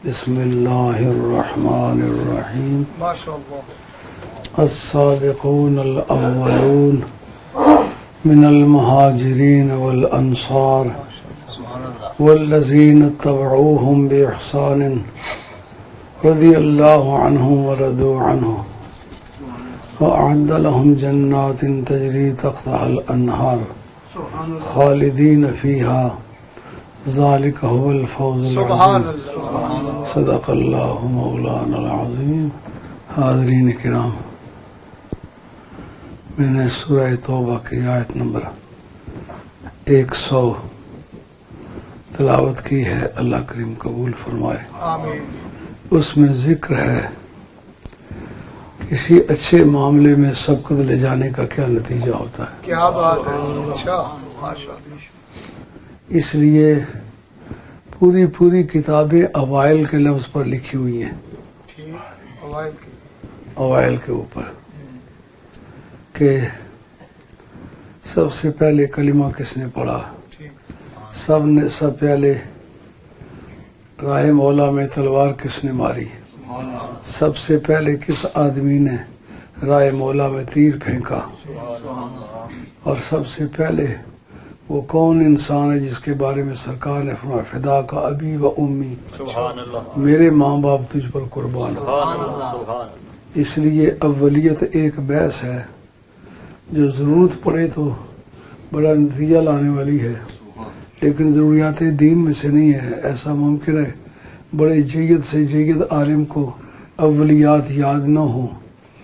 بسم اللہ الرحمن الرحیم السابقون الاولون من المہاجرین والانصار والذین اتبعوهم بإحسان رضی اللہ عنہم ورضوا عنہ وأعد لهم جنات تجری تحتها الأنہار خالدین فیہا ذالک هو الفوز العظیم صدق اللہ مولانا العظیم۔ حاضرین کرام، میں نے سورہ توبہ کی آیت نمبر 100 تلاوت کی ہے، اللہ کریم قبول فرمائے آمین۔ اس میں ذکر ہے کسی اچھے معاملے میں سبقت لے جانے کا کیا نتیجہ ہوتا ہے۔ کیا بات ہے، اچھا ماشاءاللہ۔ اس لیے پوری کتابیں اوائل کے لفظ پر لکھی ہوئی ہیں، اوائل کے اوپر، کہ سب سے پہلے کلمہ کس نے پڑھا، سب پہلے راہ مولا میں تلوار کس نے ماری، سب سے پہلے کس آدمی نے راہ مولا میں تیر پھینکا، اور سب سے پہلے وہ کون انسان ہے جس کے بارے میں سرکار نے فرمایا فدا کا ابی و امی، میرے ماں باپ تجھ پر قربان۔ اس لیے اولیت ایک بحث ہے جو ضرورت پڑے تو بڑا نتیجہ لانے والی ہے، لیکن ضروریات دین میں سے نہیں ہے۔ ایسا ممکن ہے بڑے جید سے جید عالم کو اولیات یاد نہ ہوں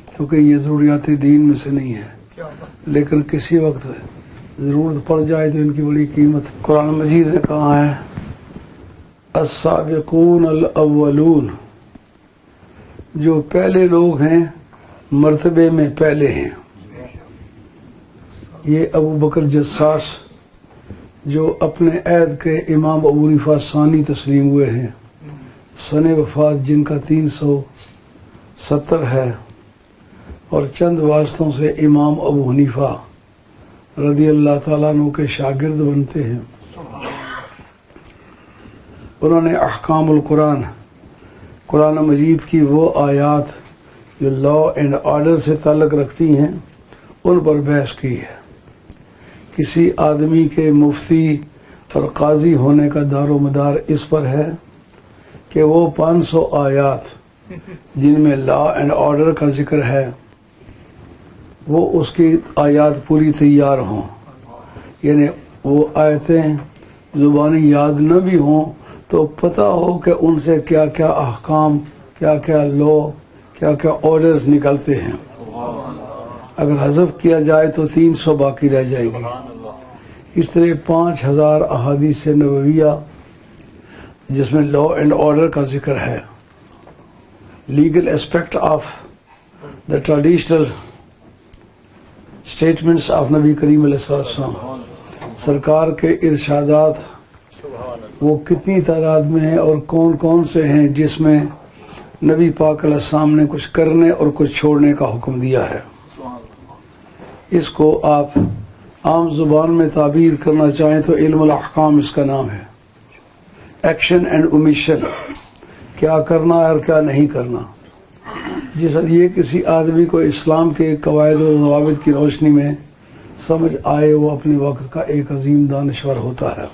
کیونکہ یہ ضروریات دین میں سے نہیں ہے، لیکن کسی وقت ضرورت پڑ جائے تو ان کی بڑی قیمت۔ قرآن مجید نے کہا ہے السابقون الاولون، جو پہلے لوگ ہیں مرتبے میں پہلے ہیں۔ یہ ابو بکر جساس جو اپنے عہد کے امام ابو حنیفہ ثانی تسلیم ہوئے ہیں، سن وفات جن کا 370 ہے، اور چند واسطوں سے امام ابو حنیفہ رضی اللہ تعالیٰ عنہ کے شاگرد بنتے ہیں۔ انہوں نے احکام القرآن، قرآن مجید کی وہ آیات جو لا اینڈ آرڈر سے تعلق رکھتی ہیں ان پر بحث کی ہے۔ کسی آدمی کے مفتی اور قاضی ہونے کا دار و مدار اس پر ہے کہ وہ 500 آیات جن میں لا اینڈ آرڈر کا ذکر ہے وہ اس کی آیات پوری تیار ہوں، یعنی وہ آیتیں زبانی یاد نہ بھی ہوں تو پتہ ہو کہ ان سے کیا کیا احکام، کیا کیا لا، کیا کیا آرڈرز نکلتے ہیں۔ اگر حذف کیا جائے تو 300 باقی رہ جائیں گی۔ اس طرح 5000 احادیث نبویہ جس میں لا اینڈ آرڈر کا ذکر ہے، legal aspect of the traditional statements of نبی کریم علیہ السلام، سرکار کے ارشادات وہ کتنی تعداد میں ہیں اور کون کون سے ہیں جس میں نبی پاک علیہ السلام نے کچھ کرنے اور کچھ چھوڑنے کا حکم دیا ہے۔ اس کو آپ عام زبان میں تعبیر کرنا چاہیں تو علم الاحکام اس کا نام ہے، ایکشن اینڈ اومیشن، کیا کرنا ہے اور کیا نہیں کرنا۔ جس وقت یہ کسی آدمی کو اسلام کے قواعد و ضوابط کی روشنی میں سمجھ آئے وہ اپنے وقت کا ایک عظیم دانشور ہوتا ہے۔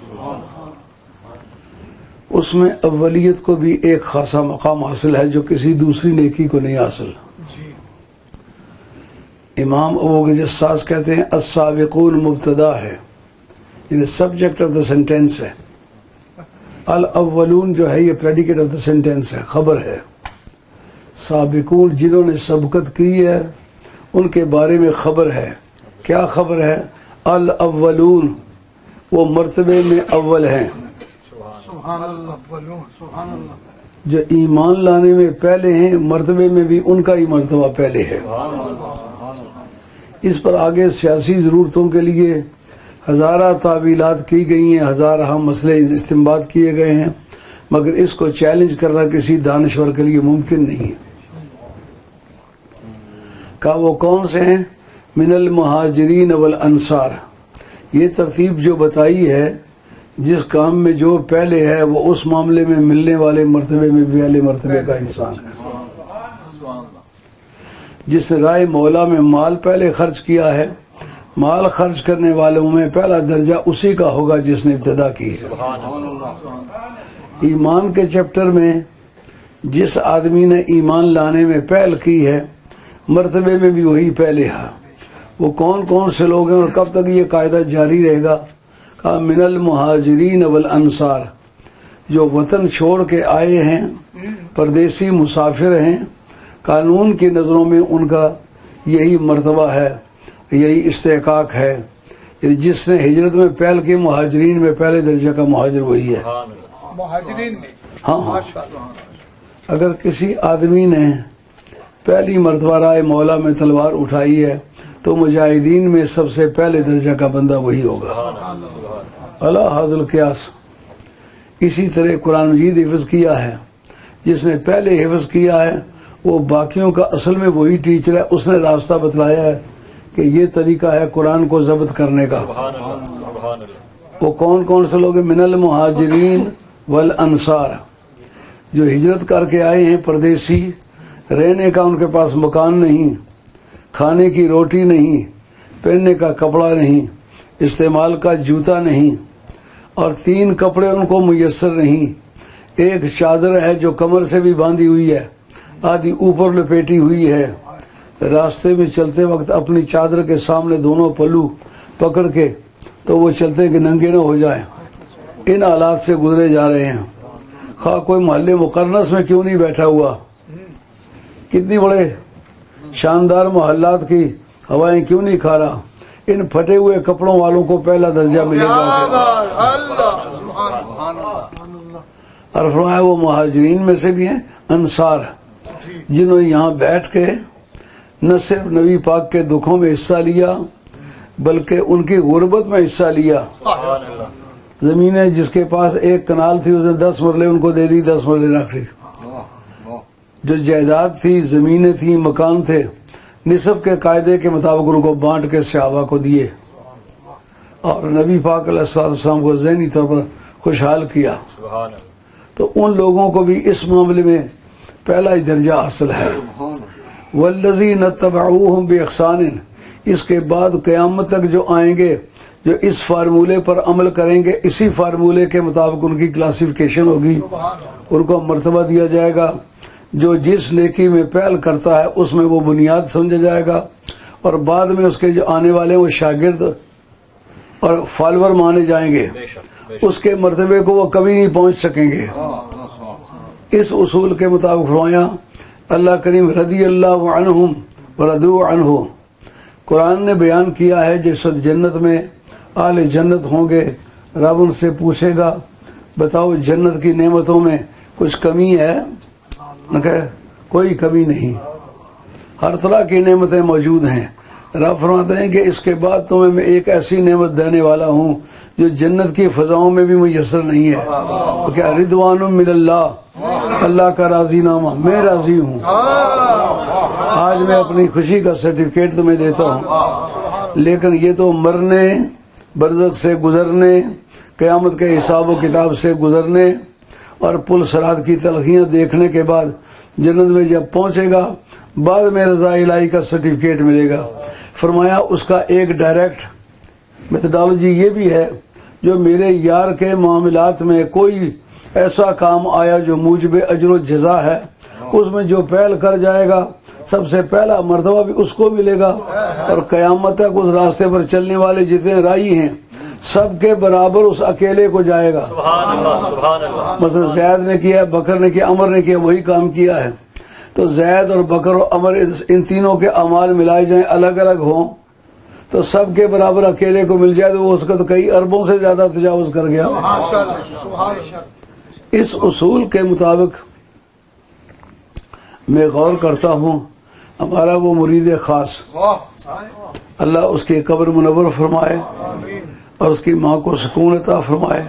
اس میں اولیت کو بھی ایک خاصا مقام حاصل ہے جو کسی دوسری نیکی کو نہیں حاصل۔ امام ابو بکر جساس کہتے ہیں السابقون مبتدا ہے، یعنی سبجیکٹ آف دا سینٹینس ہے، الاولون جو ہے یہ پریڈیکیٹ آف دا سینٹینس ہے، خبر ہے۔ سابقون جنہوں نے سبقت کی ہے ان کے بارے میں خبر ہے۔ کیا خبر ہے؟ الاولون، وہ مرتبے میں اول ہیں، جو ایمان لانے میں پہلے ہیں، مرتبے میں بھی ان کا ہی مرتبہ پہلے ہے۔ اس پر آگے سیاسی ضرورتوں کے لیے ہزارہ تعویلات کی گئی ہیں، ہزارہ مسئلے استنباط کیے گئے ہیں، مگر اس کو چیلنج کرنا کسی دانشور کے لیے ممکن نہیں ہے۔ کہ وہ کون سے ہیں؟ من المہاجرین والانصار، یہ ترتیب جو بتائی ہے جس کام میں جو پہلے ہے وہ اس معاملے میں ملنے والے مرتبے میں بھی پہلے مرتبے کا انسان ہے۔ جس نے راہ مولا میں مال پہلے خرچ کیا ہے، مال خرچ کرنے والوں میں پہلا درجہ اسی کا ہوگا جس نے ابتدا کی ہے۔ ایمان کے چیپٹر میں جس آدمی نے ایمان لانے میں پہل کی ہے، مرتبے میں بھی وہی پہلے ہے۔ وہ کون کون سے لوگ ہیں اور کب تک یہ قاعدہ جاری رہے گا؟ کہا من المہاجرین والانصار، جو وطن چھوڑ کے آئے ہیں، پردیسی مسافر ہیں، قانون کی نظروں میں ان کا یہی مرتبہ ہے، یہی استحقاق ہے۔ یعنی جس نے ہجرت میں پہل کی، مہاجرین میں پہلے درجہ کا مہاجر وہی ہے۔ مہاجرین میں ہاں، ماشاءاللہ۔ اگر کسی آدمی نے پہلی مرتبہ راہ مولا میں تلوار اٹھائی ہے تو مجاہدین میں سب سے پہلے درجہ کا بندہ وہی ہوگا۔ اللہ حاضر قیاس۔ اسی طرح قرآن مجید حفظ کیا ہے، جس نے پہلے حفظ کیا ہے وہ باقیوں کا اصل میں وہی ٹیچر ہے، اس نے راستہ بتلایا ہے کہ یہ طریقہ ہے قرآن کو ضبط کرنے کا۔ وہ کون کون سے لوگ ہیں؟ من المہاجرین والانصار، جو ہجرت کر کے آئے ہیں، پردیسی، رہنے کا ان کے پاس مکان نہیں، کھانے کی روٹی نہیں، پہننے کا کپڑا نہیں، استعمال کا جوتا نہیں، اور 3 کپڑے ان کو میسر نہیں۔ ایک چادر ہے جو کمر سے بھی باندھی ہوئی ہے، آدھی اوپر لپیٹی ہوئی ہے۔ راستے میں چلتے وقت اپنی چادر کے سامنے دونوں پلو پکڑ کے تو وہ چلتے کہ ننگے نہ ہو جائیں۔ ان حالات سے گزرے جا رہے ہیں، خواہ کوئی محلے مقرنس میں کیوں نہیں بیٹھا ہوا، کتنی بڑے شاندار محلات کی ہوائیں کیوں نہیں کھا رہا، ان پھٹے ہوئے کپڑوں والوں کو پہلا درجہ ملے گا۔ اور فرمایا وہ مہاجرین میں سے بھی ہیں، انصار، جنہوں نے یہاں بیٹھ کے نہ صرف نبی پاک کے دکھوں میں حصہ لیا بلکہ ان کی غربت میں حصہ لیا۔ زمینیں جس کے پاس 1 کنال تھی، اس نے 10 مرلے ان کو دے دی، 10 مرلے رکھ لی۔ جو جائیداد تھی، زمینیں تھیں، مکان تھے، نصف کے قاعدے کے مطابق ان کو بانٹ کے صحابہ کو دیے، اور نبی پاک علیہ السلام کو ذہنی طور پر خوشحال کیا۔ تو ان لوگوں کو بھی اس معاملے میں پہلا ہی درجہ حاصل ہے۔ والذین اتبعوہم باحسان، اس کے بعد قیامت تک جو آئیں گے، جو اس فارمولے پر عمل کریں گے، اسی فارمولے کے مطابق ان کی کلاسیفیکیشن ہوگی، ان کو مرتبہ دیا جائے گا۔ جو جس نیکی میں پہل کرتا ہے اس میں وہ بنیاد سمجھا جائے گا، اور بعد میں اس کے جو آنے والے وہ شاگرد اور فالور مانے جائیں گے، اس کے مرتبے کو وہ کبھی نہیں پہنچ سکیں گے۔ اس اصول کے مطابق فرمایا اللہ کریم رضی اللہ عنہم ورضوا عنہ، قرآن نے بیان کیا ہے جس وقت جنت میں اہل جنت ہوں گے، رب ان سے پوچھے گا بتاؤ جنت کی نعمتوں میں کچھ کمی ہے؟ نہ کہ کوئی کمی نہیں، ہر طرح کی نعمتیں موجود ہیں۔ رب فرماتے ہیں کہ اس کے بعد تمہیں میں ایک ایسی نعمت دینے والا ہوں جو جنت کی فضاؤں میں بھی میسر نہیں ہے۔ تو کیا رضوان من اللہ، اللہ کا راضی نامہ، میں راضی ہوں۔ آج میں اپنی خوشی کا سرٹیفکیٹ تمہیں دیتا ہوں، لیکن یہ تو مرنے، برزخ سے گزرنے، قیامت کے حساب و کتاب سے گزرنے اور پل صراط کی تلخیاں دیکھنے کے بعد جنت میں جب پہنچے گا، بعد میں رضا الہی کا سرٹیفکیٹ ملے گا۔ فرمایا اس کا ایک ڈائریکٹ میتھڈالوجی یہ بھی ہے، جو میرے یار کے معاملات میں کوئی ایسا کام آیا جو موجب اجر و جزا ہے، اس میں جو پہل کر جائے گا سب سے پہلا مرتبہ بھی اس کو ملے گا، اور قیامت تک اس راستے پر چلنے والے جتنے راہی ہیں سب کے برابر اس اکیلے کو جائے گا۔ مثلا زید نے کیا، بکر نے کیا، عمر نے کیا، وہی کام کیا ہے، تو زید اور بکر اور عمر ان تینوں کے اعمال ملائے جائیں، الگ الگ ہوں تو سب کے برابر اکیلے کو مل جائے، تو وہ اس کا تو کئی اربوں سے زیادہ تجاوز کر گیا۔ اس اصول کے مطابق میں غور کرتا ہوں، ہمارا وہ مرید خاص، اللہ اس کی قبر منور فرمائے اور اس کی ماں کو سکون عطا فرمائے،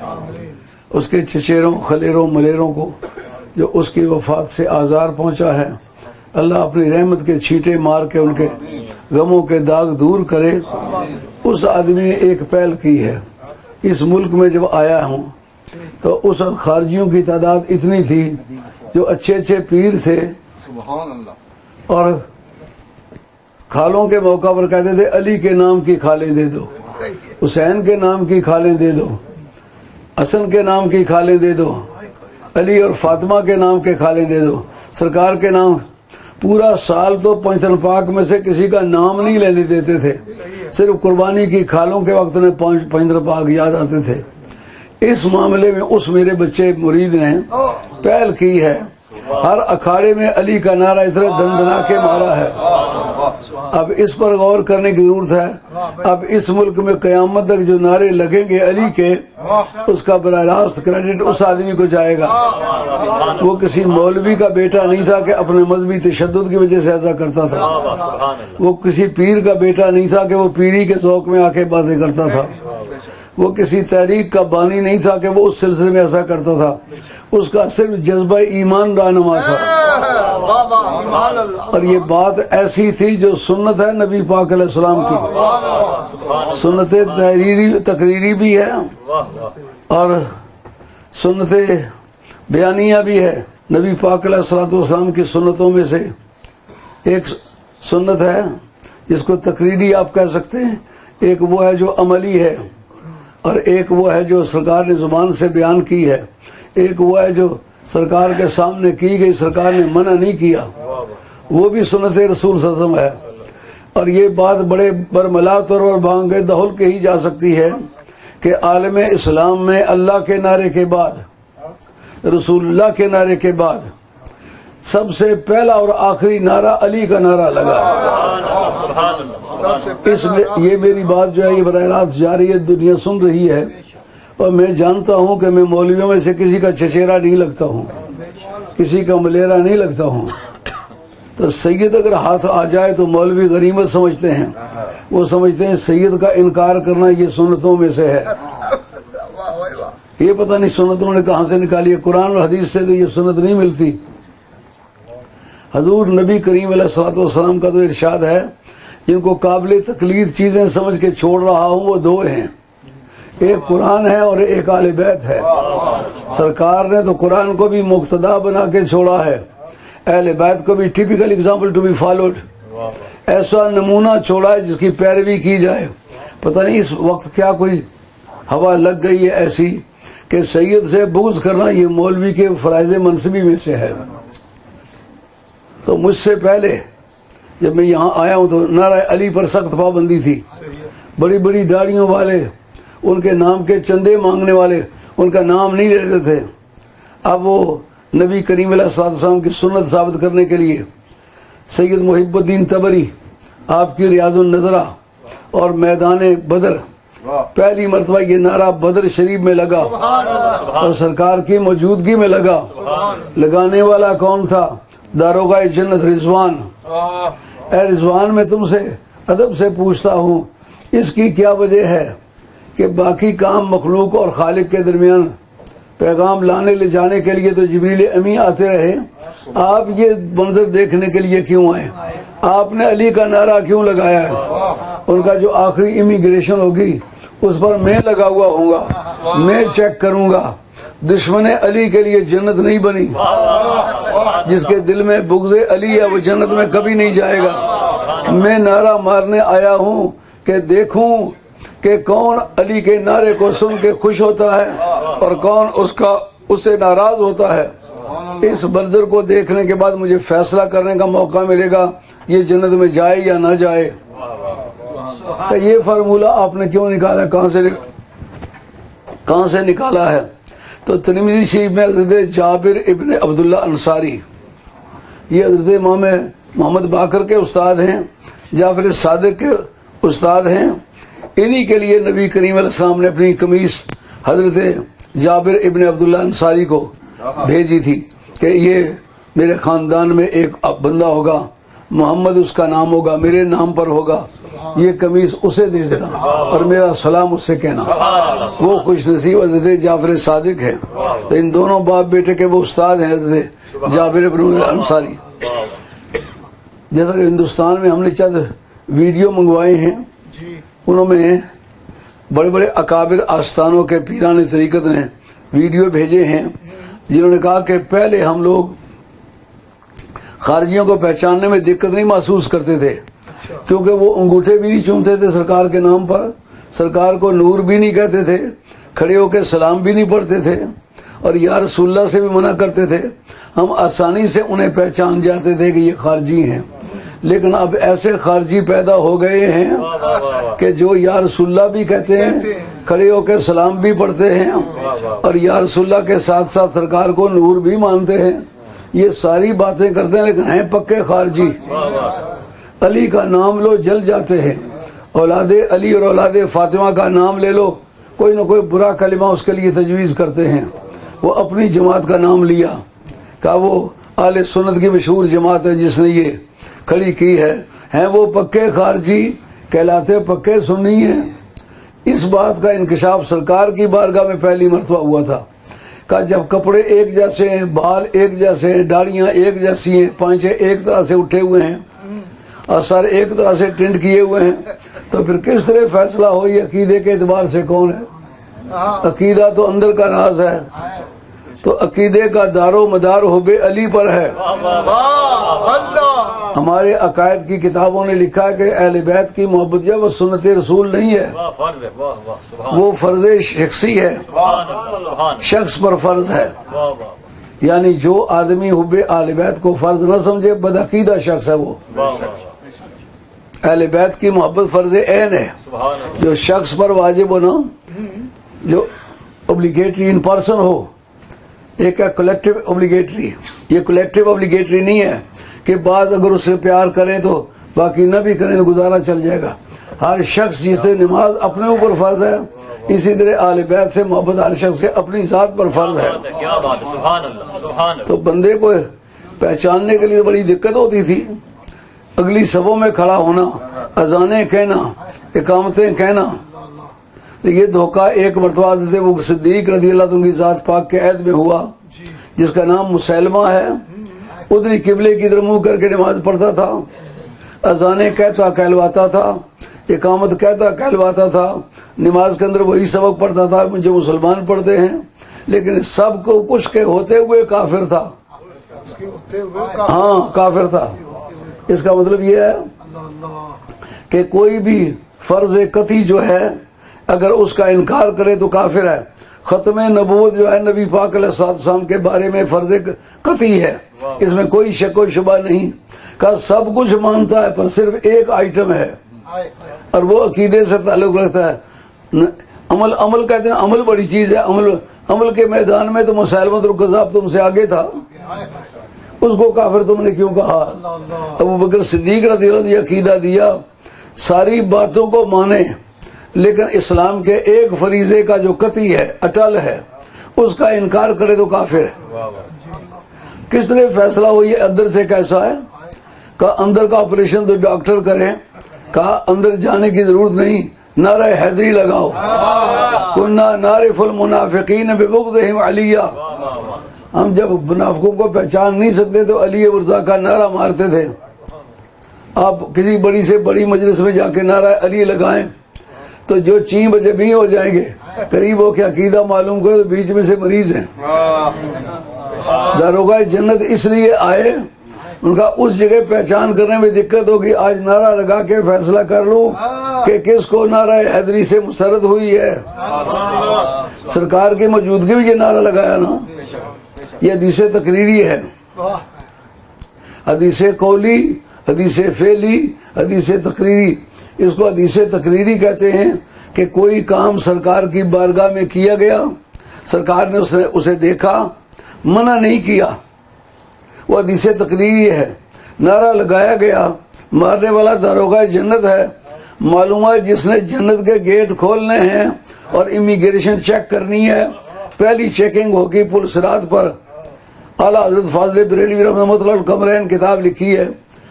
اس کے چچیروں خلیروں ملیروں کو جو اس کی وفات سے آزار پہنچا ہے، اللہ اپنی رحمت کے چھینٹے مار کے ان کے غموں کے داغ دور کرے۔ اس آدمی نے ایک پہل کی ہے، اس ملک میں جب آیا ہوں تو اس وقت خارجیوں کی تعداد اتنی تھی جو اچھے اچھے پیر تھے، سبحان اللہ، اور کھالوں کے موقع پر کہتے تھے علی کے نام کی کھالیں دے دو، صحیح ہے، حسین کے نام کی کھالیں دے دو، حسن کے نام کی کھالیں دے دو، علی اور فاطمہ کے نام کے کھالیں دے دو، سرکار کے نام۔ پورا سال تو پنجتن پاک میں سے کسی کا نام نہیں لینے دیتے تھے، صرف قربانی کی کھالوں کے وقت میں پنجتن پاک یاد آتے تھے۔ اس معاملے میں اس میرے بچے مرید نے پہل کی ہے، ہر اکھاڑے میں علی کا نعرہ اتنا دندنا کے مارا ہے۔ اب اس پر غور کرنے کی ضرورت ہے۔ اب اس ملک میں قیامت تک جو نعرے لگیں گے علی کے، اس کا براہ راست کریڈٹ اس آدمی کو جائے گا۔ وہ کسی مولوی کا بیٹا نہیں تھا کہ اپنے مذہبی تشدد کی وجہ سے ایسا کرتا تھا، وہ کسی پیر کا بیٹا نہیں تھا کہ وہ پیری کے ذوق میں آ کے باتیں کرتا تھا، وہ کسی تحریک کا بانی نہیں تھا کہ وہ اس سلسلے میں ایسا کرتا تھا، اس کا صرف جذبہ ایمان رہنما تھا۔ سبحان اللہ، اور یہ بات ایسی تھی جو سنت ہے نبی پاک علیہ السلام کی، سنت تقریری بھی ہے اور سنت بیانیہ بھی ہے۔ نبی پاک علیہ السلام کی سنتوں میں سے ایک سنت ہے جس کو تقریری آپ کہہ سکتے ہیں، ایک وہ ہے جو عملی ہے، اور ایک وہ ہے جو سرکار نے زبان سے بیان کی ہے، ایک وہ ہے جو سرکار کے سامنے کی گئی، سرکار نے منع نہیں کیا، وہ بھی سنت رسول صلی اللہ علیہ وسلم ہے۔ اور یہ بات بڑے برملا طور پر بانگ دہل کے ہی جا سکتی ہے کہ عالم اسلام میں اللہ کے نعرے کے بعد، رسول اللہ کے نعرے کے بعد سب سے پہلا اور آخری نعرہ علی کا نعرہ لگا۔ اس میں یہ میری بات جو ہے یہ براہ راست جاری ہے، دنیا سن رہی ہے، اور میں جانتا ہوں کہ میں مولویوں میں سے کسی کا چچیرا نہیں لگتا ہوں، کسی کا ملیرا نہیں لگتا ہوں۔ تو سید اگر ہاتھ آ جائے تو مولوی غنیمت سمجھتے ہیں، وہ سمجھتے ہیں سید کا انکار کرنا یہ سنتوں میں سے ہے۔ یہ پتہ نہیں سنتوں نے کہاں سے نکالی ہے، قرآن اور حدیث سے تو یہ سنت نہیں ملتی۔ حضور نبی کریم علیہ الصلوۃ والسلام کا تو ارشاد ہے، جن کو قابل تقلید چیزیں سمجھ کے چھوڑ رہا ہوں وہ دو ہیں، ایک قرآن ہے اور ایک آل بیت ہے۔ سرکار نے تو قرآن کو بھی مقتدا بنا کے چھوڑا ہے، اہل بیت کو بھی typical example to be followed, ایسا نمونہ چھوڑا ہے جس کی پیروی کی جائے۔ پتہ نہیں اس وقت کیا کوئی ہوا لگ گئی ہے ایسی کہ سید سے بغض کرنا یہ مولوی کے فرائض منصبی میں سے ہے۔ تو مجھ سے پہلے جب میں یہاں آیا ہوں تو نعرہ علی پر سخت پابندی تھی، بڑی بڑی داڑھیوں والے، ان کے نام کے چندے مانگنے والے ان کا نام نہیں لیتے تھے۔ اب وہ نبی کریم علیہ السلام کی سنت ثابت کرنے کے لیے سید محب الدین تبری آپ کی ریاض النظرہ اور میدان بدر، پہلی مرتبہ یہ نعرہ بدر شریف میں لگا اور سرکار کی موجودگی میں لگا۔ لگانے والا کون تھا؟ داروغہ جنت رضوان۔ اے رضوان، میں تم سے ادب سے پوچھتا ہوں، اس کی کیا وجہ ہے کہ باقی کام مخلوق اور خالق کے درمیان پیغام لانے لے جانے کے لیے تو جبریل امی آتے رہے، آپ یہ منظر دیکھنے کے لیے کیوں آئے؟ آپ نے علی کا نعرہ کیوں لگایا ہے؟ ان کا جو آخری امیگریشن ہوگی اس پر میں لگا ہوا ہوں گا، میں چیک کروں گا۔ دشمن علی کے لیے جنت نہیں بنی، جس کے دل میں بغض علی ہے وہ جنت میں کبھی نہیں جائے گا۔ میں نعرہ مارنے آیا ہوں کہ دیکھوں کہ کون علی کے نعرے کو سن کے خوش ہوتا ہے اور کون اس سے ناراض ہوتا ہے۔ اس منظر کو دیکھنے کے بعد مجھے فیصلہ کرنے کا موقع ملے گا یہ جنت میں جائے یا نہ جائے۔ تو یہ فارمولہ آپ نے کیوں نکالا، کہاں سے نکالا ہے؟ تو ترمذی شریف میں حضرت جابر ابن عبداللہ انصاری، یہ حضرت امام محمد باقر کے استاد ہیں، جعفر صادق کے استاد ہیں، انہی کے لیے نبی کریم علیہ السلام نے اپنی قمیص حضرت جابر ابن عبداللہ انصاری کو بھیجی تھی کہ یہ میرے خاندان میں ایک بندہ ہوگا، محمد اس کا نام ہوگا، میرے نام پر ہوگا، یہ قمیص اسے دے دینا اور میرا سلام اس سے کہنا۔ وہ خوش نصیب حضرت جعفر صادق ہے۔ تو ان دونوں باپ بیٹے کے وہ استاد ہیں حضرت جابر ابن انصاری۔ جیسا کہ ہندوستان میں ہم نے چند ویڈیو منگوائے ہیں، انہوں میں بڑے بڑے اکابر آستانوں کے پیران طریقت نے ویڈیو بھیجے ہیں جنہوں نے کہا کہ پہلے ہم لوگ خارجیوں کو پہچاننے میں دقت نہیں محسوس کرتے تھے کیونکہ وہ انگوٹھے بھی نہیں چومتے تھے سرکار کے نام پر، سرکار کو نور بھی نہیں کہتے تھے، کھڑے ہو کے سلام بھی نہیں پڑھتے تھے، اور یا رسول اللہ سے بھی منع کرتے تھے۔ ہم آسانی سے انہیں پہچان جاتے تھے کہ یہ خارجی ہیں، لیکن اب ایسے خارجی پیدا ہو گئے ہیں کہ جو یا رسول اللہ بھی کہتے ہیں، کھڑے ہو کے سلام بھی پڑھتے ہیں، اور یا رسول اللہ کے ساتھ ساتھ سرکار کو نور بھی مانتے ہیں۔ یہ ساری باتیں کرتے ہیں لیکن ہیں پکے خارجی۔ علی کا نام لو جل جاتے ہیں، اولاد علی اور اولاد فاطمہ کا نام لے لو کوئی نہ کوئی برا کلمہ اس کے لیے تجویز کرتے ہیں۔ وہ اپنی جماعت کا نام لیا، کہا وہ اہل سنت کی مشہور جماعت ہے جس نے یہ کھڑی کی ہے، ہیں وہ پکے خارجی، کہلاتے پکے سنی ہیں۔ اس بات کا انکشاف سرکار کی بارگاہ میں پہلی مرتبہ ہوا تھا، کہ جب کپڑے ایک جیسے ہیں، بال ایک جیسے ہیں، داڑیاں ایک جیسی ہیں، پانچے ایک طرح سے اٹھے ہوئے ہیں اور سر ایک طرح سے ٹنڈ کیے ہوئے ہیں، تو پھر کس طرح فیصلہ ہو یہ عقیدے کے اعتبار سے کون ہے؟ عقیدہ تو اندر کا راز ہے، تو عقیدے کا دار و مدار حب علی پر ہے۔ ہمارے عقائد کی کتابوں نے لکھا ہے کہ اہل بیت کی محبت جو وہ سنت رسول نہیں ہے، وہ فرض شخصی ہے، شخص پر فرض ہے۔ یعنی جو آدمی حب اہل بیت کو فرض نہ سمجھے بدعقیدہ شخص ہے۔ وہ اہل بیت کی محبت فرض عین ہے، جو شخص پر واجب ہو نا، جو اوبلیگیٹری ان پرسن ہو۔ ایک ہے کلیکٹیو اوبلیگیٹری، یہ کلیکٹیو اوبلیگیٹری نہیں ہے کہ بعض اگر اس سے پیار کریں تو باقی نہ بھی کریں تو گزارا چل جائے گا۔ ہر شخص جس سے نماز اپنے اوپر فرض ہے، اسی طرح اہل بیت سے محبت ہر شخص سے اپنی ذات پر فرض ہے۔ تو بندے کو پہچاننے کے لیے بڑی دقت ہوتی تھی، اگلی صفوں میں کھڑا ہونا، اذانیں کہنا، اقامتیں کہنا۔ تو یہ دھوکہ ایک مرتبہ حضرت ابو صدیق رضی اللہ عنہ کی ذات پاک کے عہد میں ہوا، جس کا نام مسلمہ ہے۔ ادھر قبلے کی طرف منہ کر کے نماز پڑھتا تھا، اذانیں کہتا کہلواتا تھا، اقامت کہتا کہلواتا تھا، نماز کے اندر وہی سبق پڑھتا تھا جو مسلمان پڑھتے ہیں، لیکن سب کو کچھ کے ہوتے ہوئے کافر تھا۔ ہاں کافر تھا۔ اس کا مطلب یہ ہے کہ کوئی بھی فرض قطعی جو ہے اگر اس کا انکار کرے تو کافر ہے۔ ختم نبوت جو ہے نبی پاک علیہ السلام کے بارے میں فرض قطعی ہے، اس میں کوئی شک و شبہ نہیں، کہ سب کچھ مانتا ہے پر صرف ایک آئٹم ہے اور وہ عقیدے سے تعلق رکھتا ہے۔ عمل کہتے ہیں، عمل بڑی چیز ہے۔ عمل کے میدان میں تو مسیلمۃ الکذاب تم سے آگے تھا، اس کو کافر تم نے کیوں کہا؟ ابو بکر صدیق رضی اللہ عنہ یہ عقیدہ دیا، ساری باتوں کو مانے لیکن اسلام کے ایک فریضے کا جو قطعی ہے، اٹل ہے، اس کا انکار کرے تو کافر ہے۔ کس طرح فیصلہ ہو یہ اندر سے کیسا ہے؟ کہ اندر کا آپریشن تو ڈاکٹر کریں، کہا اندر جانے کی ضرورت نہیں، نعرہ حیدری لگاؤ، کنا نعرف المنافقین ببغضہم علیہ۔ ہم جب منافقوں کو پہچان نہیں سکتے تو علی مرزا کا نعرہ مارتے تھے۔ آپ کسی بڑی سے بڑی مجلس میں جا کے نعرہ علی لگائیں تو جو چین بجے بھی ہو جائیں گے، قریب ہو کے عقیدہ معلوم کرے تو بیچ میں سے مریض ہیں۔ داروغہ جنت اس لیے آئے، ان کا اس جگہ پہچان کرنے میں دقت ہوگی، آج نعرہ لگا کے فیصلہ کر لوں کہ کس کو نعرہ حیدری سے مسرت ہوئی ہے۔ سرکار کی موجودگی میں یہ نعرہ لگایا نا، یہ حدیث تقریری ہے، حدیث قولی، حدیث فعلی، حدیث تقریری۔ اس کو حدیث تقریری کہتے ہیں کہ کوئی کام سرکار کی بارگاہ میں کیا گیا، سرکار نے اسے دیکھا، منع نہیں کیا، وہ حدیث تقریری ہے۔ نعرہ لگایا گیا، مارنے والا داروغہ جنت ہے، معلوم ہے جس نے جنت کے گیٹ کھولنے ہیں اور امیگریشن چیک کرنی ہے، پہلی چیکنگ ہوگی پل صراط پر۔ اعلیٰ حضرت فاضل بریلوی رحمۃ اللہ القمرین کتاب لکھی ہے،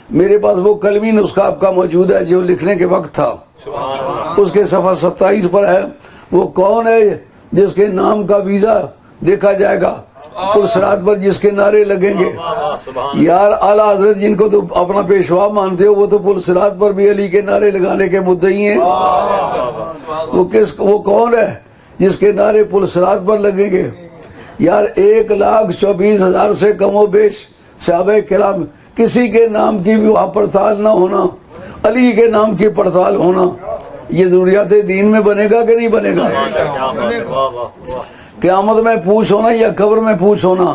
میرے پاس وہ کلمی نسخہ آپ کا موجود ہے جو لکھنے کے وقت تھا، اس کے صفحہ 27 پر ہے، وہ کون ہے جس کے نام کا ویزا دیکھا جائے گا، پرسرات پر جس کے نعرے لگیں گے. یار اعلیٰ حضرت جن کو تو اپنا پیشوا مانتے ہو وہ تو پرسرات پر بھی علی کے نعرے لگانے کے مدعی ہیں. وہ کون ہے جس کے نعرے پرسرات پر لگیں گے؟ یار 1,24,000 سے کم و بیش صحابہ کرام کسی کے نام کی بھی وہاں پڑتال نہ ہونا، علی کے نام کی پڑتال ہونا، یہ ضروریات دین میں بنے گا کہ نہیں بنے گا؟ قیامت میں پوچھ ہونا یا قبر میں پوچھ ہونا،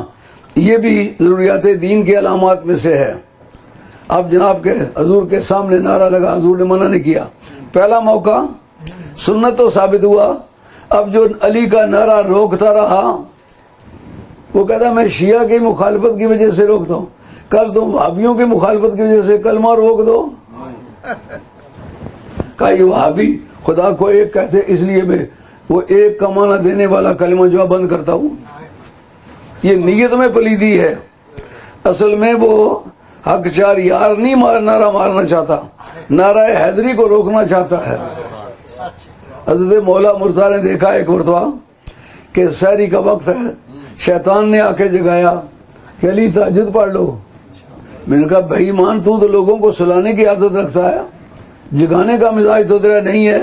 یہ بھی ضروریات دین کے علامات میں سے ہے. اب جناب کے حضور کے سامنے نعرہ لگا، حضور نے منع نہیں کیا. پہلا موقع سنت تو ثابت ہوا. اب جو علی کا نعرہ روکتا رہا وہ کہتا میں شیعہ کی مخالفت کی وجہ سے روکتا ہوں، کل تم وہابیوں کی مخالفت کی وجہ سے کلمہ روک دو. کہا یہ وہابی خدا کو ایک کہتے اس لیے میں وہ ایک کا معنی دینے والا کلمہ جو بند کرتا ہوں. یہ نیت میں پلیدی ہے. اصل میں وہ حق چار یار نہیں نعرہ مارنا چاہتا، نعرہ حیدری کو روکنا چاہتا ہے. حضرت مولا مرتضیٰ نے دیکھا ایک مرتبہ کہ سحری کا وقت ہے، شیطان نے آ کے جگایا کہ علی تہجد پڑھ لو. میں نے کہا بھائی ایمان تو لوگوں کو سلانے کی عادت رکھتا ہے، جگانے کا مزاج تو تیرا نہیں ہے.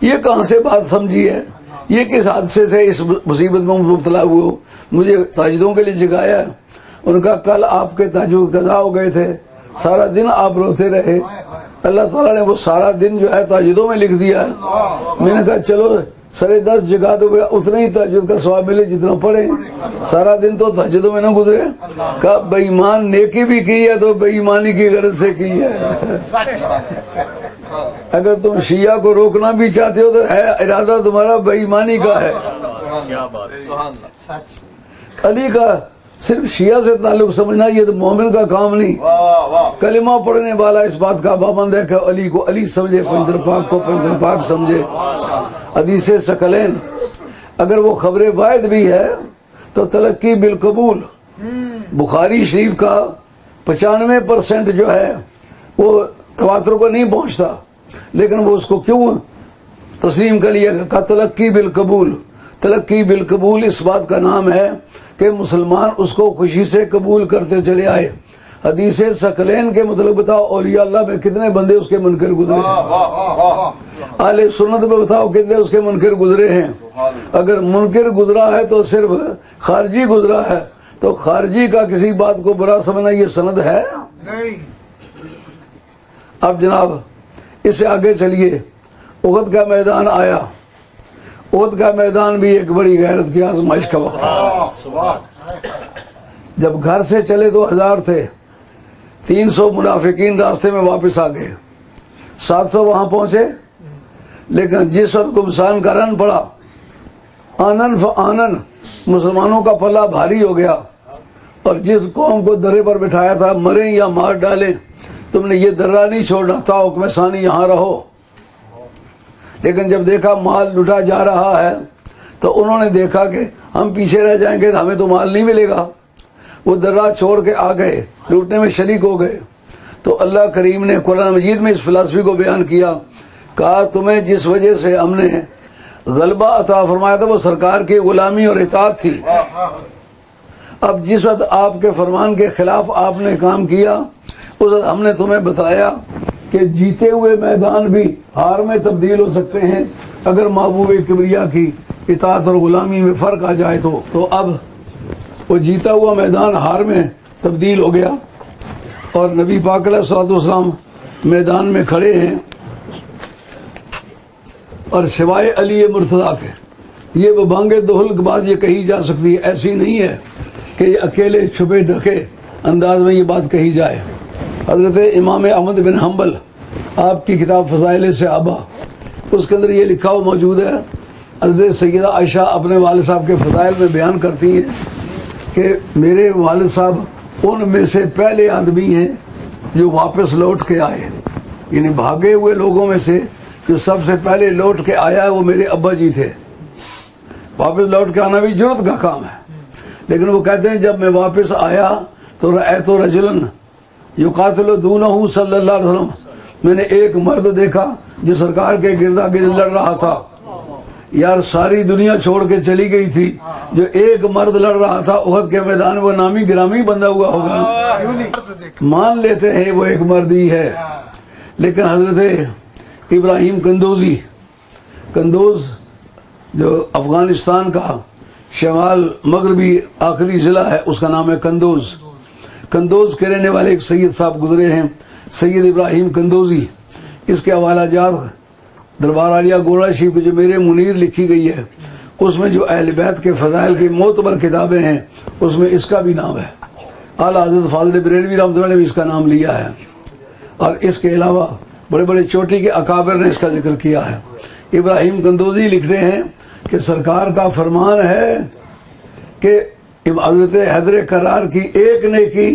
یہ کہاں سے بات سمجھی ہے؟ یہ کس حادثے سے اس مصیبت میں مبتلا ہوئے ہو؟ مجھے تہجدوں کے لیے جگایا. ان کا کل آپ کے تہجد قضا ہو گئے تھے، سارا دن آپ روتے رہے، اللہ تعالیٰ نے وہ سارا دن جو ہے تہجدوں میں لکھ دیا. میں نے کہا چلو 10:30 جگا دو، اتنا ہی تہجد کا ثواب ملے جتنا پڑھے، سارا دن تو تہجدوں میں نہ گزرے. کہا بے ایمان نیکی بھی کی ہے تو بے ایمانی کی غرض سے کی ہے. اگر تم شیعہ کو روکنا بھی چاہتے ہو تو ہے ارادہ تمہارا بے ایمانی کا ہے. علی کا صرف شیعہ سے تعلق سمجھنا یہ تو مومن کا کام نہیں. کلمہ پڑھنے والا اس بات کا پابند ہے کہ علی کو علی سمجھے، پیغمبر پاک کو پیغمبر پاک سمجھے. حدیث ثقلین اگر وہ خبر واحد بھی ہے تو تلقی بالقبول. بخاری شریف کا 95% جو ہے وہ تواتر کو نہیں پہنچتا، لیکن وہ اس کو کیوں تسلیم کر لیا کہ تلقی بالقبول. تلقی بالقبول اس بات کا نام ہے کہ مسلمان اس کو خوشی سے قبول کرتے چلے آئے. حدیث ثقلین کے مطلب بتاؤ اولیاء اللہ میں کتنے بندے اس کے منکر گزرے ہیں؟ اہل سنت میں بتاؤ کتنے اس کے منکر گزرے ہیں؟ اگر منکر گزرا ہے تو صرف خارجی گزرا ہے، تو خارجی کا کسی بات کو برا سمجھنا یہ سند ہے نہیں. اب جناب اس سے آگے چلیے. احد کا میدان آیا. احد کا میدان بھی ایک بڑی غیرت کی آزمائش کا وقت تھا. جب گھر سے چلے تو 1000 تھے، 300 منافقین راستے میں واپس آ گئے، 700 وہاں پہنچے. لیکن جس وقت گمسان کا رن پڑا، آنن فآنن مسلمانوں کا پلہ بھاری ہو گیا. اور جس قوم کو درے پر بٹھایا تھا مریں یا مار ڈالیں، تم نے یہ درہ نہیں چھوڑنا تھا، حکم ثانی یہاں رہو. لیکن جب دیکھا مال لٹا جا رہا ہے تو انہوں نے دیکھا کہ ہم پیچھے رہ جائیں گے تو ہمیں تو مال نہیں ملے گا. وہ درہ چھوڑ کے آ گئے، لوٹنے میں شریک ہو گئے. تو اللہ کریم نے قرآن مجید میں اس فلسفی کو بیان کیا. کہا تمہیں جس وجہ سے ہم نے غلبہ عطا فرمایا تھا وہ سرکار کی غلامی اور اطاعت تھی. اب جس وقت آپ کے فرمان کے خلاف آپ نے کام کیا، اس وقت ہم نے تمہیں بتایا کہ جیتے ہوئے میدان بھی ہار میں تبدیل ہو سکتے ہیں اگر محبوب کبریا کی اطاعت اور غلامی میں فرق آ جائے تو اب وہ جیتا ہوا میدان ہار میں تبدیل ہو گیا. اور نبی پاک علیہ الصلوۃ والسلام میدان میں کھڑے ہیں، اور سوائے علی مرتضیٰ کے یہ وہ بانگے دہل کے بعد یہ کہی جا سکتی ہے. ایسی نہیں ہے کہ یہ اکیلے چھپے ڈھکے انداز میں یہ بات کہی جائے. حضرت امام احمد بن حنبل آپ کی کتاب فضائل صحابہ، اس کے اندر یہ لکھا ہوا موجود ہے. حضرت سیدہ عائشہ اپنے والد صاحب کے فضائل میں بیان کرتی ہیں کہ میرے والد صاحب ان میں سے پہلے آدمی ہیں جو واپس لوٹ کے آئے. یعنی بھاگے ہوئے لوگوں میں سے جو سب سے پہلے لوٹ کے آیا ہے وہ میرے ابا جی تھے. واپس لوٹ کے آنا بھی جرت کا کام ہے، لیکن وہ کہتے ہیں جب میں واپس آیا تو رأیت رجلا یقاتل دونہ صلی اللہ علیہ وسلم، میں نے ایک مرد دیکھا جو سرکار کے گردا گرد لڑ رہا تھا. یار ساری دنیا چھوڑ کے چلی گئی تھی، جو ایک مرد لڑ رہا تھا احد کے میدان میں، وہ نامی گرامی بندہ ہوا ہوگا، مان لیتے ہیں وہ ایک مرد ہی ہے۔ لیکن حضرت ابراہیم قندوز جو افغانستان کا شمال مغربی آخری ضلع ہے، اس کا نام ہے قندوز کے رہنے والے ایک سید صاحب گزرے ہیں، سید ابراہیم قندوزی۔ اس کے حوالہ جات دربار عالیہ گولڑا شریف جو میرے منیر لکھی گئی ہے، اس میں جو اہل بیت کے فضائل کی معتبر کتابیں ہیں، اس میں اس کا بھی نام ہے۔ اعلیٰ حضرت فاضل بریلوی رحمۃ اللہ نے بھی اس کا نام لیا ہے، اور اس کے علاوہ بڑے بڑے چوٹی کے اکابر نے اس کا ذکر کیا ہے۔ ابراہیم قندوزی لکھتے ہیں کہ سرکار کا فرمان ہے کہ حضرت حیدر کرار کی ایک نیکی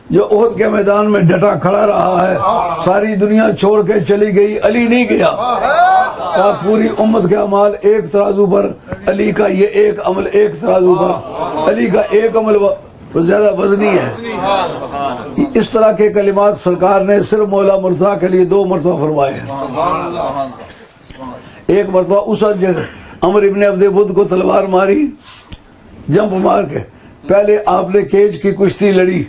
جو احد کے میدان میں ڈٹا کھڑا رہا ہے، ساری دنیا چھوڑ کے چلی گئی، علی نہیں گیا۔ اور پوری امت کے اعمال ایک ترازو پر، علی کا یہ ایک عمل ایک ترازو پر، علی کا ایک عمل زیادہ وزنی ہے۔ اس طرح کے کلمات سرکار نے صرف مولا مرتضیٰ کے لیے 2 مرتبہ فرمائے ہیں۔ ایک مرتبہ اس وقت جب عمر ابن عبد بدھ کو تلوار ماری، جمپ مار کے، پہلے آپ نے کیج کی کشتی لڑی،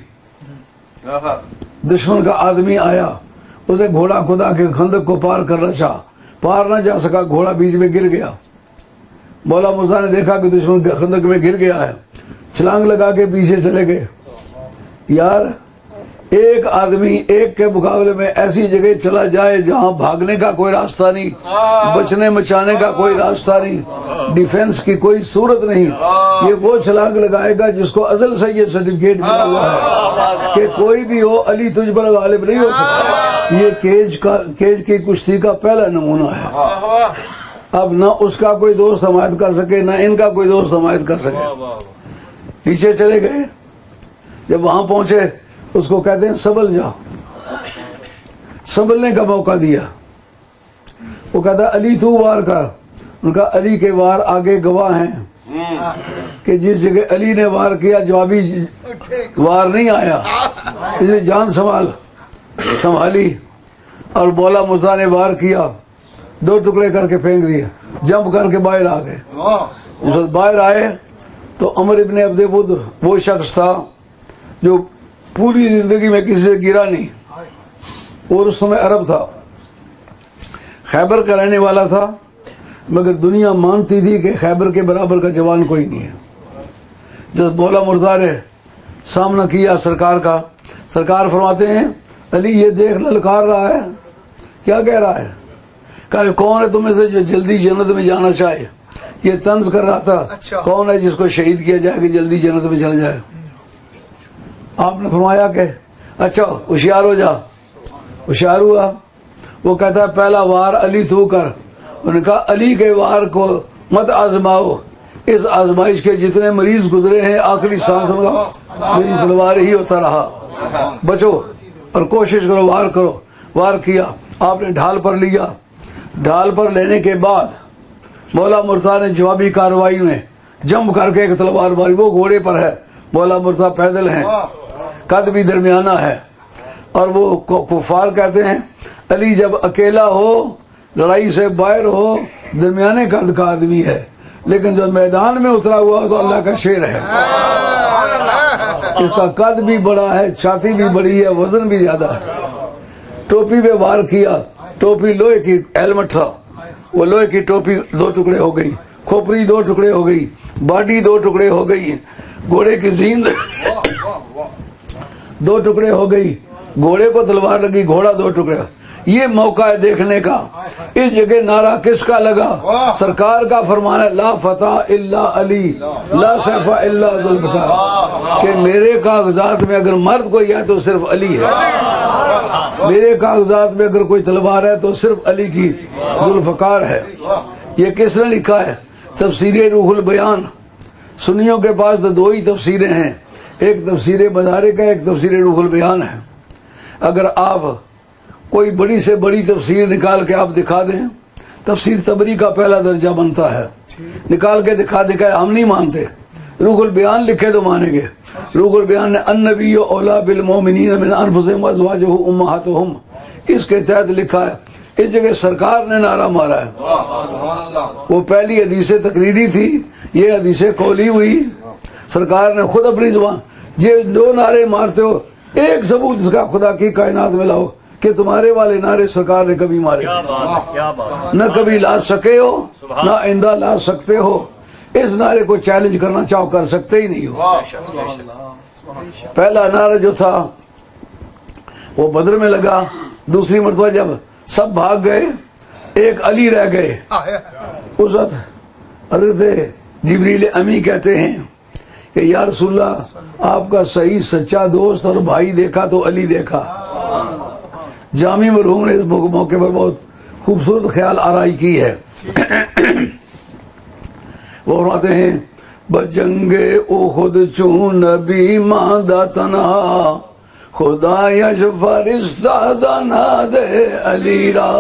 دشمن کا آدمی آیا، اسے گھوڑا خدا کے خندق کو پار کرنا چاہا، پار نہ جا سکا، گھوڑا بیچ میں گر گیا۔ مولا مرزا نے دیکھا کہ دشمن کے خندق میں گر گیا ہے، چھلانگ لگا کے پیچھے چلے گئے۔ یار ایک آدمی ایک کے مقابلے میں ایسی جگہ چلا جائے جہاں بھاگنے کا کوئی راستہ نہیں، بچنے مچانے کا کوئی راستہ نہیں، ڈیفنس کی کوئی صورت نہیں، یہ وہ چھلانگ لگائے گا جس کو ازل سے یہ سرٹیفکیٹ ملا ہوا ہے کہ کوئی بھی ہو علی تجھ پر غالب نہیں ہو سکتا۔ یہ کیج کی کشتی کا پہلا نمونہ ہے۔ اب نہ اس کا کوئی دوست حمایت کر سکے، نہ ان کا کوئی دوست حمایت کر سکے۔ پیچھے چلے گئے، جب وہاں پہنچے اس کو کہتے ہیں سنبھل جا، سنبھلنے کا موقع دیا۔ وہ کہتا علی تو وار کر، ان کا علی کے وار آگے گواہ ہیں کہ جس جگہ علی نے وار کیا جوابی وار نہیں آیا، اس نے جان سنبھالی، اور مولا مرزا نے وار کیا، 2 ٹکڑے کر کے پھینک دیے، جمپ کر کے باہر آ گئے۔ جس وقت باہر آئے تو عمر ابن عبد بدھ وہ شخص تھا جو پوری زندگی میں کسی سے گرا نہیں، اور اس میں عرب تھا، خیبر کا رہنے والا تھا، مگر دنیا مانتی تھی کہ خیبر کے برابر کا جوان کوئی نہیں ہے۔ جب مولا مرزا نے سامنا کیا سرکار کا، سرکار فرماتے ہیں علی یہ دیکھ للکار رہا ہے، کیا کہہ رہا ہے؟ کہا کون ہے تمہیں سے جو جلدی جنت میں جانا چاہے؟ یہ طنز کر رہا تھا کون ہے جس کو شہید کیا جائے کہ جلدی جنت میں چل جائے۔ آپ نے فرمایا کہ اچھا ہوشیار ہو جا، ہوشیار ہوا۔ وہ کہتا ہے پہلا وار علی تو کر۔ انہوں نے کہا علی کے وار کو مت آزماؤ، اس آزمائش کے جتنے مریض گزرے ہیں آخری سانس ان کا میری تلوار ہی ہوتا رہا، بچو اور کوشش کرو، وار کرو۔ وار کیا، آپ نے ڈھال پر لیا، ڈھال پر لینے کے بعد مولا مرزا نے جوابی کارروائی میں جمپ کر کے ایک تلوار ماری۔ وہ گھوڑے پر ہے، مولا مرزا پیدل ہیں، قد بھی درمیانہ ہے، اور وہ کفار کہتے ہیں علی جب اکیلا ہو، لڑائی سے باہر ہو، درمیانے قد کا آدمی ہے، لیکن جو میدان میں اترا ہوا تو اللہ کا شیر ہے۔ اس کا قد بھی بڑا ہے، چھاتی بھی بڑی ہے، وزن بھی زیادہ ہے۔ ٹوپی پہ وار کیا، ٹوپی لوہے کی ہیلمٹ تھا، وہ لوہے کی ٹوپی 2 ٹکڑے ہو گئی، کھوپڑی 2 ٹکڑے ہو گئی، باڈی 2 ٹکڑے ہو گئی، گھوڑے کی زیند 2 ٹکڑے ہو گئی، گھوڑے کو تلوار لگی، گھوڑا 2 ٹکڑے۔ یہ موقع ہے دیکھنے کا۔ اس جگہ نعرہ کس کا لگا؟ سرکار کا فرمان ہے لا فتح الا علی لا سیف الا ذو الفقار، کہ میرے کاغذات میں اگر مرد کوئی ہے تو صرف علی ہے، میرے کاغذات میں اگر کوئی تلوار ہے تو صرف علی کی ذو الفقار ہے۔ یہ کس نے لکھا ہے؟ تفسیر روح البیان۔ سنیوں کے پاس تو 2 ہی تفسیریں ہیں، ایک تفسیر مدارک ہے، ایک تفسیر روح البیان ہے۔ اگر آپ کوئی بڑی سے بڑی تفسیر نکال کے آپ دکھا دیں، تفسیر طبری کا پہلا درجہ بنتا ہے، نکال کے دکھا دے کہ ہم نہیں مانتے، روح البیان لکھے تو مانیں گے۔ روح البیان نے النبی اولی بالمؤمنین من انفسہم وازواجہ امہاتہم، اس کے تحت لکھا ہے اس جگہ سرکار نے نعرہ مارا ہے. وہ پہلی حدیث تقریری تھی، یہ حدیث قولی ہوئی. سرکار نے خود اپنی زبان، یہ دو نعرے مارتے ہو، ایک ثبوت اس کا خدا کی کائنات میں لاؤ کہ تمہارے والے نعرے سرکار نے کبھی مارے نہ کبھی لا سکے ہو نہ آئندہ لا سکتے ہو. اس نعرے کو چیلنج کرنا چاہو کر سکتے ہی نہیں ہو. پہلا نعرہ جو تھا وہ بدر میں لگا. دوسری مرتبہ جب سب بھاگ گئے ایک علی رہ گئے. اس وقت حضرت جبریل امی کہتے ہیں کہ یا رسول اللہ آپ کا صحیح سچا دوست اور بھائی دیکھا تو علی دیکھا. جامع مرحوم نے اس موقع پر بہت خوبصورت خیال آرائی کی ہے. وہ فرماتے ہیں بجنگ احد چون نبی ماندہ تنہا خدا یش فرشتہ دانا دے علی را.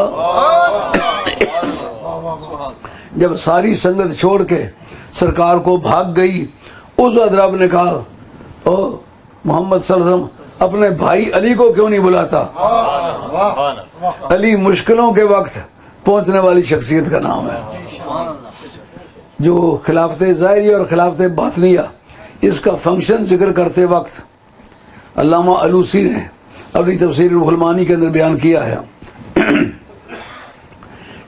جب ساری سنگت چھوڑ کے سرکار کو بھاگ گئی اس وقت رب نے کہا او محمد صلی اللہ علیہ وسلم اپنے بھائی علی کو کیوں نہیں بلاتا. علی مشکلوں کے وقت پہنچنے والی شخصیت کا نام ہے. جو خلافت ظاہریہ اور خلافت باطنیہ اس کا فنکشن ذکر کرتے وقت علامہ علوسی نے اپنی تفسیر روح المعانی کے اندر بیان کیا ہے.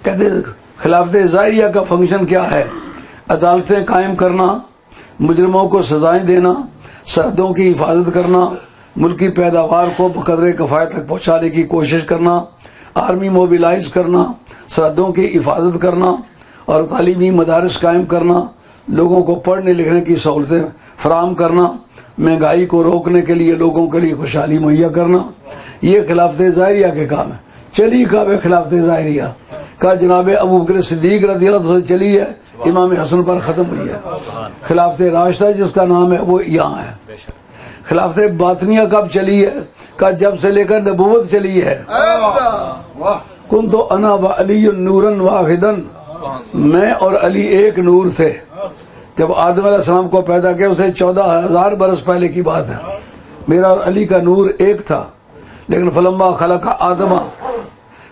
کہتے خلافت ظاہریہ کا فنکشن کیا ہے؟ عدالتیں قائم کرنا، مجرموں کو سزائیں دینا، سرحدوں کی حفاظت کرنا، ملکی پیداوار کو بقدر کفایت تک پہنچانے کی کوشش کرنا، آرمی موبیلائز کرنا، سرحدوں کی حفاظت کرنا اور تعلیمی مدارس قائم کرنا، لوگوں کو پڑھنے لکھنے کی سہولتیں فراہم کرنا، مہنگائی کو روکنے کے لیے لوگوں کے لیے خوشحالی مہیا کرنا. یہ خلافت ظاہریہ کے کام ہے. چلی کب ہے خلافت ظاہریہ؟ کا جناب ابو بکر صدیق رضی اللہ عنہ سے چلی ہے، امام حسن پر ختم ہوئی ہے. خلافت راشدہ جس کا نام ہے وہ یہاں ہے. خلافت باطنیہ کب چلی ہے؟ کا جب سے لے کر نبوت چلی ہے. کنت انا و علی نورا واحدا، میں اور علی ایک نور تھے. جب آدم علیہ السلام کو پیدا کیا اسے 14,000 برس پہلے کی بات ہے. میرا اور علی کا نور ایک تھا، لیکن فلما خلق آدم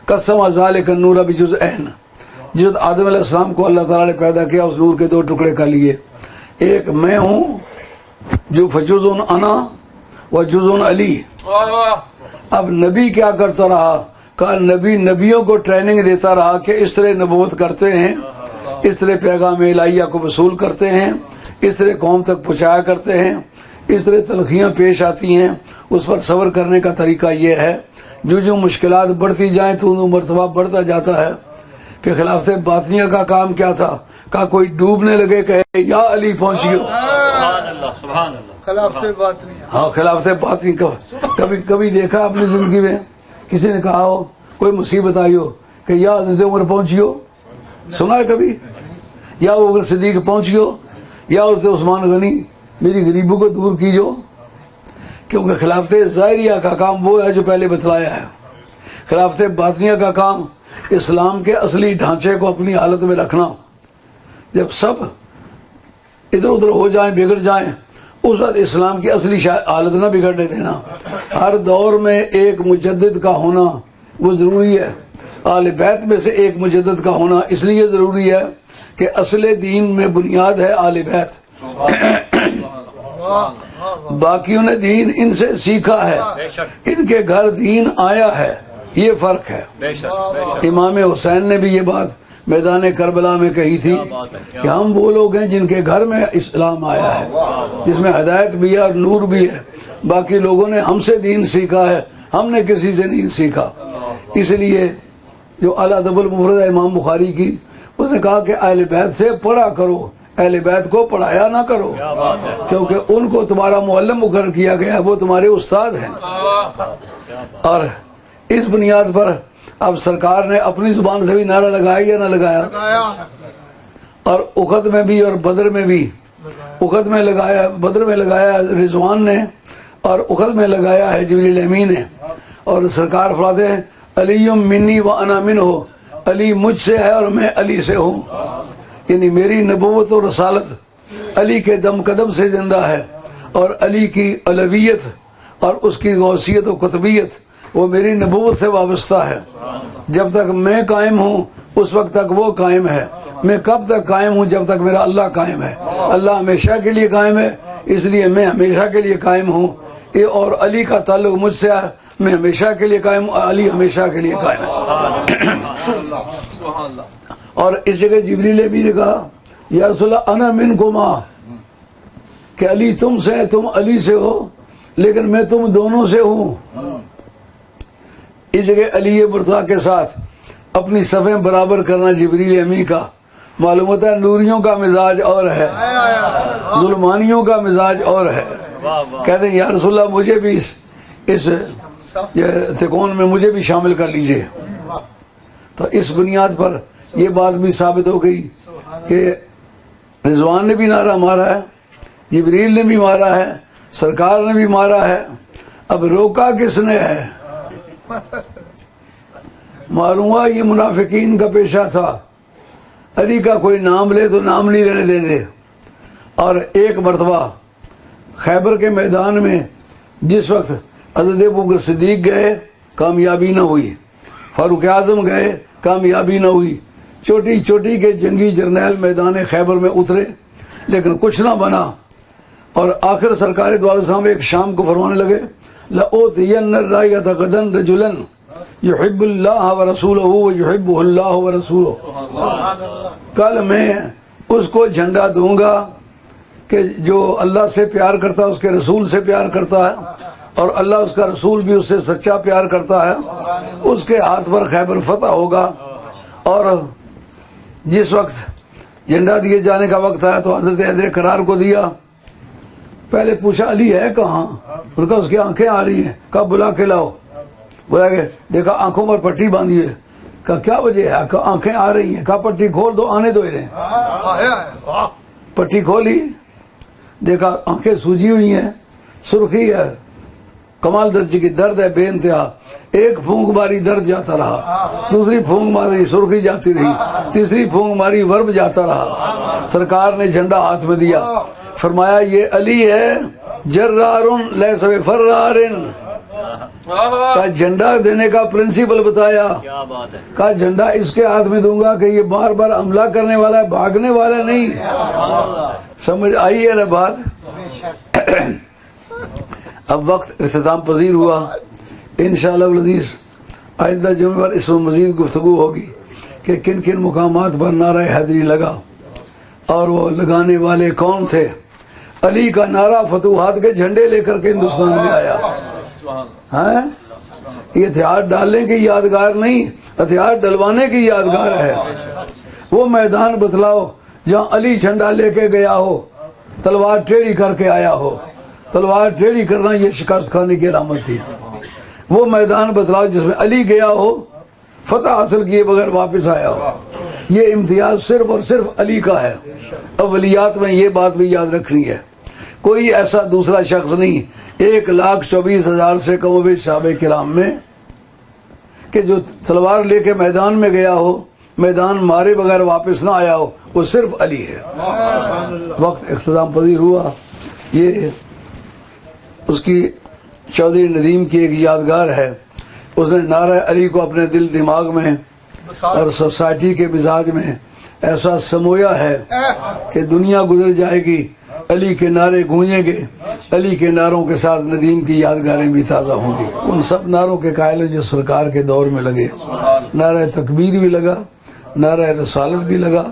قسم ذالک النور بجزئین، جس آدم علیہ السلام کو اللہ تعالیٰ نے پیدا کیا اس نور کے دو ٹکڑے کر لیے. ایک میں ہوں جو فجزء انا و جزء علی. اب نبی کیا کرتا رہا؟ کہا نبی نبیوں کو ٹریننگ دیتا رہا کہ اس طرح نبوت کرتے ہیں، اس طرح پیغام الہیہ کو وصول کرتے ہیں، اس طرح قوم تک پہنچایا کرتے ہیں، اس طرح تلخیاں پیش آتی ہیں اس پر صبر کرنے کا طریقہ یہ ہے. جو مشکلات بڑھتی جائیں تو مرتبہ بڑھتا جاتا ہے. پھر خلافت باطنیہ کا کام کیا تھا؟ کہا کوئی ڈوبنے لگے کہے یا علی پہنچیو. خلافت باطنیہ. ہاں خلافت باطنیہ. کبھی دیکھا اپنی زندگی میں کسی نے کہا ہو کوئی مصیبت آئی ہو کہ یا حضرت عمر پہنچیو؟ سنا ہے کبھی؟ یا وہ صدیق پہنچیو، یا حضرت عثمان غنی میری غریبوں کو دور کیجو. کیونکہ خلافت ظاہریہ کا کام وہ ہے جو پہلے بتلایا ہے. خلافت باطنیہ کا کام اسلام کے اصلی ڈھانچے کو اپنی حالت میں رکھنا. جب سب ادھر ادھر ہو جائیں، بگڑ جائیں، اس وقت اسلام کی اصلی حالت نہ بگڑنے دینا. ہر دور میں ایک مجدد کا ہونا وہ ضروری ہے. اہل بیت میں سے ایک مجدد کا ہونا اس لیے ضروری ہے کہ اصل دین میں بنیاد ہے اہل بیت. باقیوں نے دین ان سے سیکھا ہے، ان کے گھر دین آیا ہے، یہ فرق ہے. امام حسین نے بھی یہ بات میدان کربلا میں کہی تھی کہ ہم وہ لوگ ہیں جن کے گھر میں اسلام آیا ہے، جس میں ہدایت بھی ہے اور نور بھی ہے. باقی لوگوں نے ہم سے دین سیکھا ہے، ہم نے کسی سے نہیں سیکھا. اس لیے جو الادب المفرد امام بخاری کی، اس نے کہا کہ اہل بیت سے پڑھا کرو، اہل بیت کو پڑھایا نہ کرو، کیونکہ ان کو تمہارا معلم مقرر کیا گیا ہے، وہ تمہارے استاد ہیں. اور اس بنیاد پر اب سرکار نے اپنی زبان سے بھی نعرہ لگایا یا نہ لگایا؟ اور احد میں بھی اور بدر میں بھی. احد میں لگایا، بدر میں لگایا رضوان نے، اور احد میں لگایا ہے جبریل امین نے. اور سرکار فرماتے ہیں علی منی و انا منہ، علی مجھ سے ہے اور میں علی سے ہوں. یعنی میری نبوت و رسالت علی کے دم قدم سے زندہ ہے، اور علی کی علویت اور اس کی غوثیت و قطبیت وہ میری نبوت سے وابستہ ہے. جب تک میں قائم ہوں اس وقت تک وہ قائم ہے، میں کب تک قائم ہوں؟ جب تک میرا اللہ قائم ہے۔ اللہ ہمیشہ کے لیے قائم ہے، اس لیے میں ہمیشہ کے لیے قائم ہوں، اور علی کا تعلق مجھ سے ہے، میں ہمیشہ کے لیے قائم ہوں، علی ہمیشہ کے لیے قائم ہے۔ اور اس جگہ جبریل بھی نے کہا یا رسول اللہ انا منکما، کہ علی تم سے ہے، تم علی سے ہو، لیکن میں تم دونوں سے ہوں۔ اس جگہ علی مرتضیٰ کے ساتھ اپنی صفیں برابر کرنا جبریل امی کا معلوم ہوتا ہے نوریوں کا مزاج اور ہے، ظلمانیوں کا مزاج اور ہے۔ کہتے ہیں یا رسول اللہ مجھے بھی اس تکون میں مجھے بھی شامل کر لیجئے۔ تو اس بنیاد پر یہ بات بھی ثابت ہو گئی کہ رضوان نے بھی نعرہ مارا ہے، جبریل نے بھی مارا ہے، سرکار نے بھی مارا ہے، اب روکا کس نے ہے؟ معلوم ہوا یہ منافقین کا پیشہ تھا، علی کا کوئی نام لے تو نام نہیں لینے دیتے۔ اور ایک مرتبہ خیبر کے میدان میں جس وقت حضرت ابوبکر صدیق گئے کامیابی نہ ہوئی، فاروق اعظم گئے کامیابی نہ ہوئی، چوٹی چوٹی کے جنگی جرنیل میدان خیبر میں اترے لیکن کچھ نہ بنا، اور آخر سرکار دو عالم صاحب ایک شام کو فرمانے لگے لَأُوتِيَنَّ الرَّائِيَةَ غَدًا رَجُلًا يُحِبُّ اللَّهَ وَرَسُولَهُ وَيُحِبُّهُ اللَّهُ وَرَسُولُهُ، کل میں اس کو جھنڈا دوں گا کہ جو اللہ سے پیار کرتا ہے، اس کے رسول سے پیار کرتا ہے، اور اللہ اس کا رسول بھی اس سے سچا پیار کرتا ہے، اس کے ہاتھ پر خیبر فتح ہوگا۔ اور جس وقت جھنڈا دیے جانے کا وقت آیا تو حضرت حیدر قرار کو دیا، پہلے پوچھا علی ہے کہاں؟ ان کا اس کی آنکھیں آ رہی ہیں، کہا بلا کے لاؤ، بلا کے دیکھا آنکھوں پر پٹی باندھی ہے، کہا کیا وجہ ہے؟ کہا آنکھیں آ رہی ہیں، کہا پٹی کھول دو، آنے دو انہیں۔ پٹی کھولی، دیکھا آنکھیں سوجی ہوئی ہیں، سرخی ہے، کمال درجے کی درد ہے بے انتہا، ایک پھونک ماری درد جاتا رہا، دوسری پھونک ماری سرخی جاتی رہی، تیسری پھونک ماری ورب جاتا رہا۔ سرکار نے جھنڈا ہاتھ میں دیا، فرمایا یہ علی ہے جرار لیس بفرار، کا جھنڈا دینے کا پرنسپل بتایا، کہا جھنڈا اس کے ہاتھ میں دوں گا کہ یہ بار بار حملہ کرنے والا ہے، بھاگنے والا نہیں۔ سمجھ آئی ہے نا بات؟ اب وقت اختتام پذیر ہوا، انشاءاللہ العزیز آئندہ جمعہ پر اس میں مزید گفتگو ہوگی کہ کن کن مقامات پر نعرہ حیدری لگا اور وہ لگانے والے کون تھے۔ علی کا نعرہ فتوحات کے جھنڈے لے کر کے ہندوستان میں آیا، یہ ہتھیار ڈالنے کی یادگار نہیں، ہتھیار ڈلوانے کی یادگار ہے۔ وہ میدان بتلاؤ جہاں علی جھنڈا لے کے گیا ہو، تلوار ٹیڑھی کر کے آیا ہو۔ تلوار ٹیڑھی کرنا یہ شکست کھانے کی علامت تھی۔ وہ میدان بتلاؤ جس میں علی گیا ہو، فتح حاصل کیے بغیر واپس آیا ہو۔ یہ امتیاز صرف اور صرف علی کا ہے۔ اولیات میں یہ بات بھی یاد رکھنی ہے، کوئی ایسا دوسرا شخص نہیں 1,24,000 سے کم و بیش صحابہ کرام میں کہ جو تلوار لے کے میدان میں گیا ہو، میدان مارے بغیر واپس نہ آیا ہو، وہ صرف علی ہے۔ وقت اختتام پذیر ہوا، یہ اس کی چودھری ندیم کی ایک یادگار ہے، اس نے نعرہ علی کو اپنے دل دماغ میں اور سوسائٹی کے مزاج میں ایسا سمویا ہے کہ دنیا گزر جائے گی، علی کے نعرے گونجیں گے، علی کے نعروں کے ساتھ ندیم کی یادگاریں بھی تازہ ہوں گی۔ ان سب نعروں کے قائل جو سرکار کے دور میں لگے، نعرہ تکبیر بھی لگا، نعرہ رسالت بھی لگا،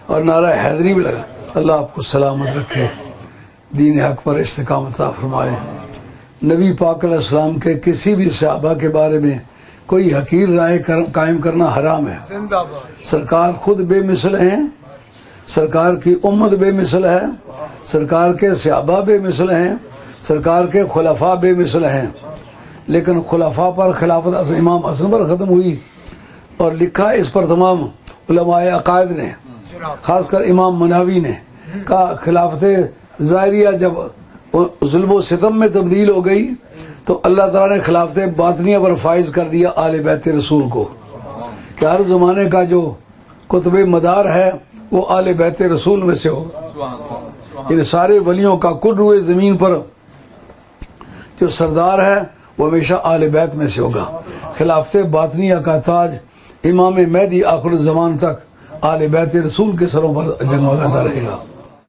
اور نعرہ حیدری بھی لگا۔ اللہ آپ کو سلامت رکھے، دین حق پر استقامت عطا فرمائے۔ نبی پاک علیہ السلام کے کسی بھی صحابہ کے بارے میں کوئی حقیر رائے قائم کرنا حرام ہے۔ سرکار خود بے مثل ہیں، سرکار کی امت بے مثل ہے، سرکار کے صحابہ بے مثل ہیں، سرکار کے خلفاء بے مثل ہیں، لیکن خلفاء پر خلافت امام حسن پر ختم ہوئی، اور لکھا اس پر تمام علماء عقائد نے، خاص کر امام مناوی نے کہا خلافت ظاہریہ جب ظلم و ستم میں تبدیل ہو گئی تو اللہ تعالیٰ نے خلافت باطنیہ پر فائز کر دیا آل بیت رسول کو، کہ ہر زمانے کا جو قطب مدار ہے وہ آل بیت رسول میں سے ہوگا، یعنی سارے ولیوں کا کل روئے زمین پر جو سردار ہے وہ ہمیشہ آل بیت میں سے ہوگا۔ خلافت باطنیہ کا تاج امام مہدی آخر الزمان تک آل بیت رسول کے سروں پر جگمگاتا رہے گا.